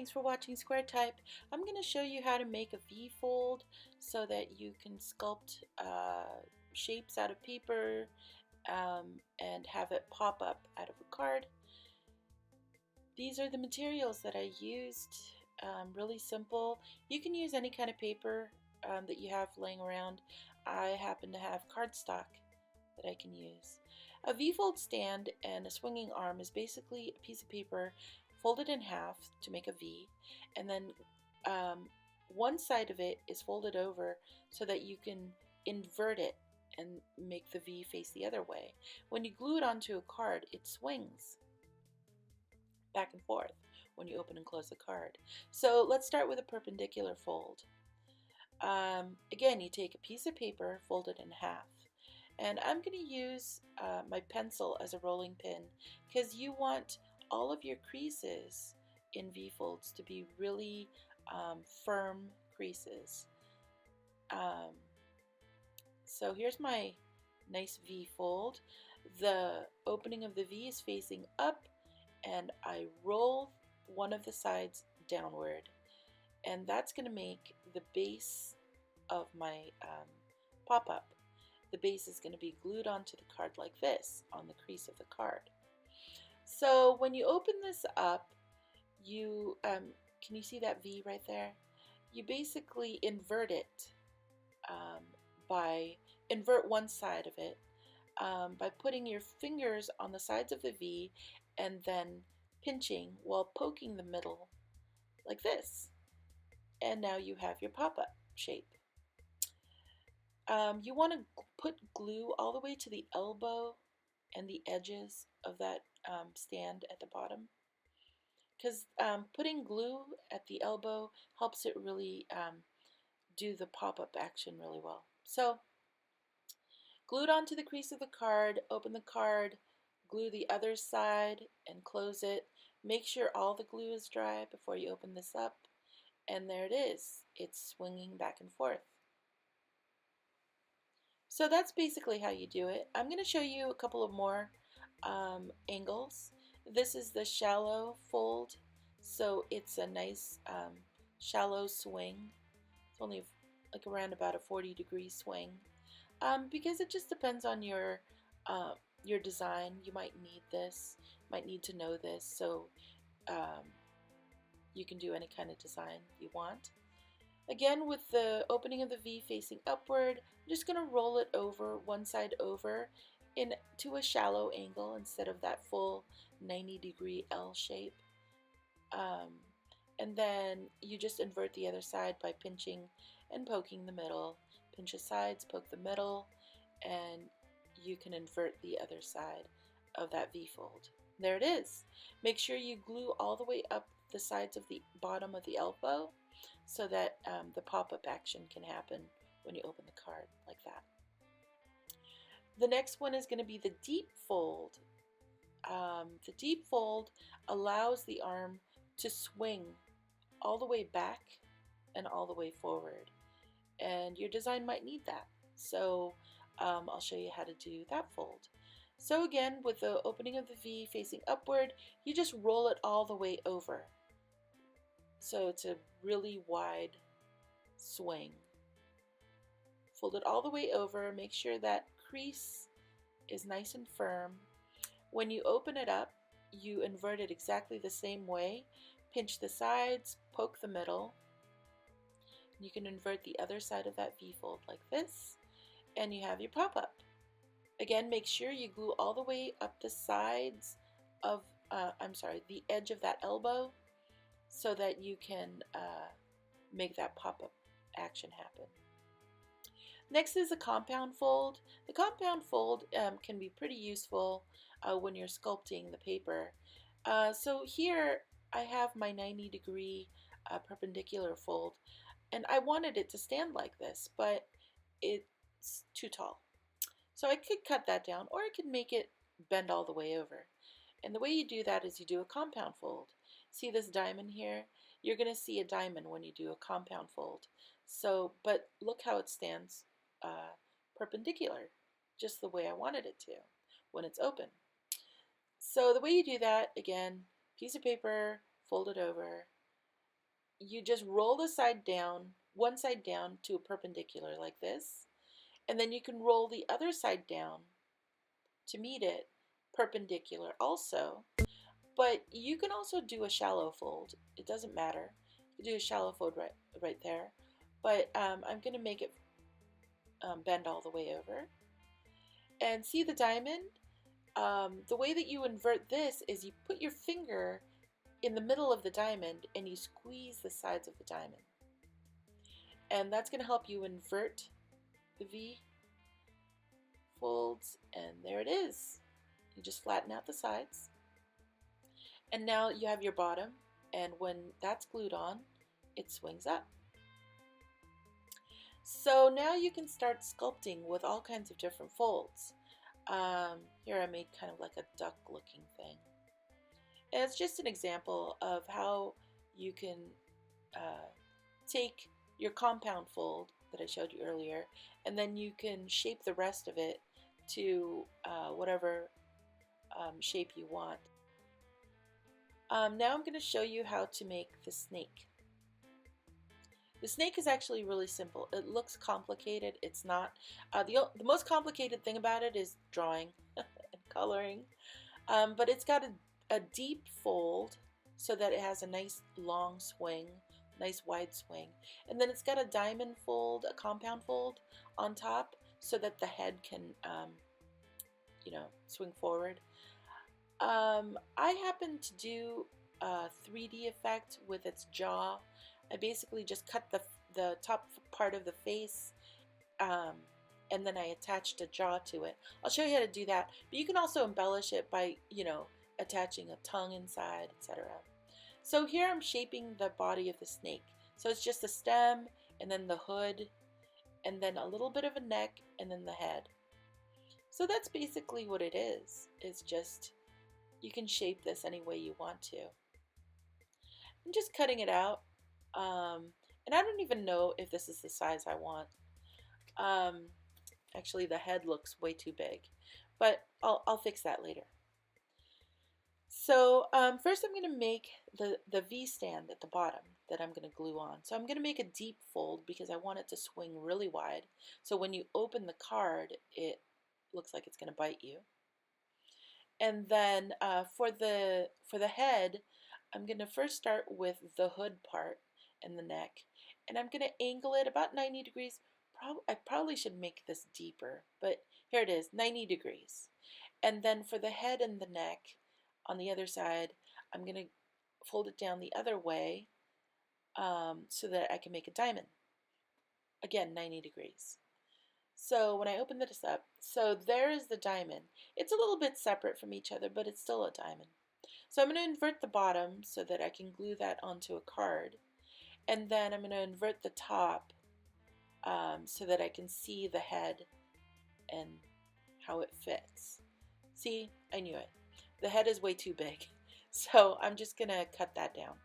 thanks for watching Square Type. I'm going to show you how to make a V-fold so that you can sculpt shapes out of paper and have it pop up out of a card. These are the materials that I used, really simple. You can use any kind of paper that you have laying around. I happen to have cardstock that I can use. A V-fold stand and a swinging arm is basically a piece of paper folded in half to make a V, and then one side of it is folded over so that you can invert it and make the V face the other way. When you glue it onto a card, it swings back and forth when you open and close the card. So let's start with a perpendicular fold. Again, you take a piece of paper, fold it in half. And I'm going to use my pencil as a rolling pin because you want all of your creases in V-folds to be really firm creases. So here's my nice V-fold. The opening of the V is facing up, and I roll one of the sides downward, and that's going to make the base of my pop-up. The base is going to be glued onto the card like this, on the crease of the card. So when you open this up, you can you see that V right there? You basically invert it invert one side of it by putting your fingers on the sides of the V and then pinching while poking the middle like this. And now you have your pop-up shape. You want to put glue all the way to the elbow and the edges of that stand at the bottom, because putting glue at the elbow helps it really do the pop-up action really well. So glue it onto the crease of the card, open the card, glue the other side and close it. Make sure all the glue is dry before you open this up, and there it is. It's swinging back and forth. So that's basically how you do it. I'm going to show you a couple of more angles. This is the shallow fold, so it's a nice shallow swing. It's only like around about a 40-degree swing because it just depends on your design. You might need this, might need to know this, so you can do any kind of design you want. Again, with the opening of the V facing upward, I'm just going to roll it over, one side over, into a shallow angle instead of that full 90-degree L shape. And then you just invert the other side by pinching and poking the middle. Pinch the sides, poke the middle, and you can invert the other side of that V-fold. There it is. Make sure you glue all the way up the sides of the bottom of the elbow so that the pop-up action can happen when you open the card like that. The next one is going to be the deep fold. The deep fold allows the arm to swing all the way back and all the way forward, and your design might need that. So I'll show you how to do that fold. So again, with the opening of the V facing upward, you just roll it all the way over. So it's a really wide swing. Fold it all the way over. Make sure that crease is nice and firm. When you open it up, you invert it exactly the same way. Pinch the sides, poke the middle. You can invert the other side of that V-fold like this, and you have your pop-up. Again, make sure you glue all the way up the sides of, the edge of that elbow, so that you can make that pop-up action happen. Next is a compound fold. The compound fold can be pretty useful when you're sculpting the paper. So here I have my 90-degree perpendicular fold, and I wanted it to stand like this, but it's too tall. So I could cut that down, or I could make it bend all the way over. And the way you do that is you do a compound fold. See this diamond here? You're going to see a diamond when you do a compound fold. So, but look how it stands perpendicular, just the way I wanted it to when it's open. So the way you do that, again, piece of paper, fold it over, you just roll the side down, one side down to a perpendicular like this, and then you can roll the other side down to meet it perpendicular also. But you can also do a shallow fold. It doesn't matter. You can do a shallow fold right there. But I'm going to make it bend all the way over. And see the diamond? The way that you invert this is you put your finger in the middle of the diamond and you squeeze the sides of the diamond. And that's going to help you invert the V folds, and there it is. You just flatten out the sides. And now you have your bottom, and when that's glued on, it swings up. So now you can start sculpting with all kinds of different folds. Here I made kind of like a duck looking thing. And it's just an example of how you can take your compound fold that I showed you earlier, and then you can shape the rest of it to whatever shape you want. Now I'm going to show you how to make the snake. The snake is actually really simple. It looks complicated. It's not. The most complicated thing about it is drawing and coloring. But it's got a deep fold so that it has a nice long swing, nice wide swing. And then it's got a diamond fold, a compound fold on top so that the head can, swing forward. I happen to do a 3D effect with its jaw. I basically just cut the top part of the face and then I attached a jaw to it. I'll show you how to do that, but you can also embellish it by, attaching a tongue inside, etc. So here I'm shaping the body of the snake. So it's just the stem and then the hood and then a little bit of a neck and then the head. So that's basically what it is. It's just, you can shape this any way you want to. I'm just cutting it out. And I don't even know if this is the size I want. Actually, the head looks way too big, but I'll fix that later. So first I'm going to make the V stand at the bottom that I'm going to glue on. So I'm going to make a deep fold because I want it to swing really wide. So when you open the card, it looks like it's going to bite you. And then for the head, I'm going to first start with the hood part and the neck, and I'm going to angle it about 90 degrees. I probably should make this deeper, but here it is, 90 degrees. And then for the head and the neck on the other side, I'm going to fold it down the other way so that I can make a diamond. Again, 90 degrees. So when I open this up, so there is the diamond. It's a little bit separate from each other, but it's still a diamond. So I'm going to invert the bottom so that I can glue that onto a card. And then I'm going to invert the top so that I can see the head and how it fits. See, I knew it. The head is way too big. So I'm just going to cut that down.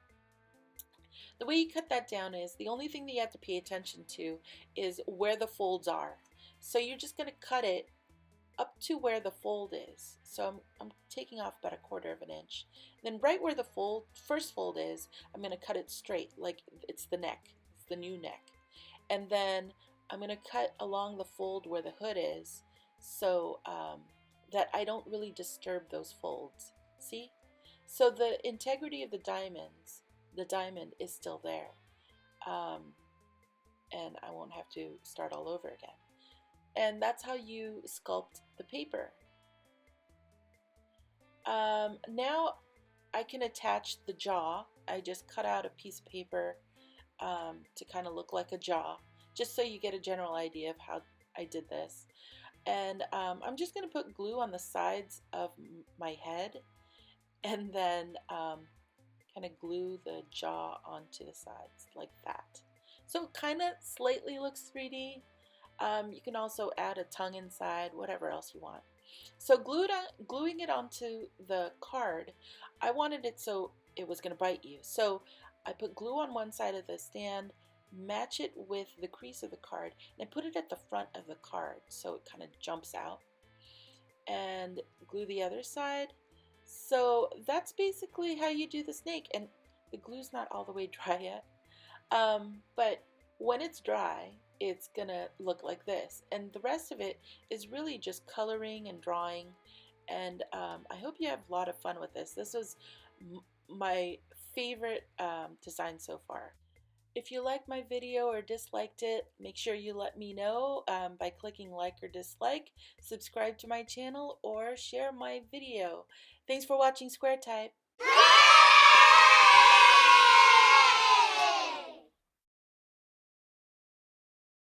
The way you cut that down is, the only thing that you have to pay attention to is where the folds are. So you're just going to cut it up to where the fold is. So I'm taking off about 1/4 of an inch. Then right where the first fold is, I'm going to cut it straight, like it's the neck. It's the new neck. And then I'm going to cut along the fold where the hood is so that I don't really disturb those folds. See? So the integrity of the diamond is still there. And I won't have to start all over again. And that's how you sculpt the paper. Now I can attach the jaw. I just cut out a piece of paper to kind of look like a jaw, just so you get a general idea of how I did this. And I'm just going to put glue on the sides of my head and then kind of glue the jaw onto the sides like that. So it kind of slightly looks 3D. You can also add a tongue inside, whatever else you want. So gluing it onto the card, I wanted it so it was going to bite you. So I put glue on one side of the stand, match it with the crease of the card, and I put it at the front of the card so it kind of jumps out. And glue the other side. So that's basically how you do the snake. And the glue's not all the way dry yet. But when it's dry, it's gonna look like this. And the rest of it is really just coloring and drawing. And I hope you have a lot of fun with this. This was my favorite design so far. If you liked my video or disliked it, make sure you let me know by clicking like or dislike, subscribe to my channel, or share my video. Thanks for watching Square Type.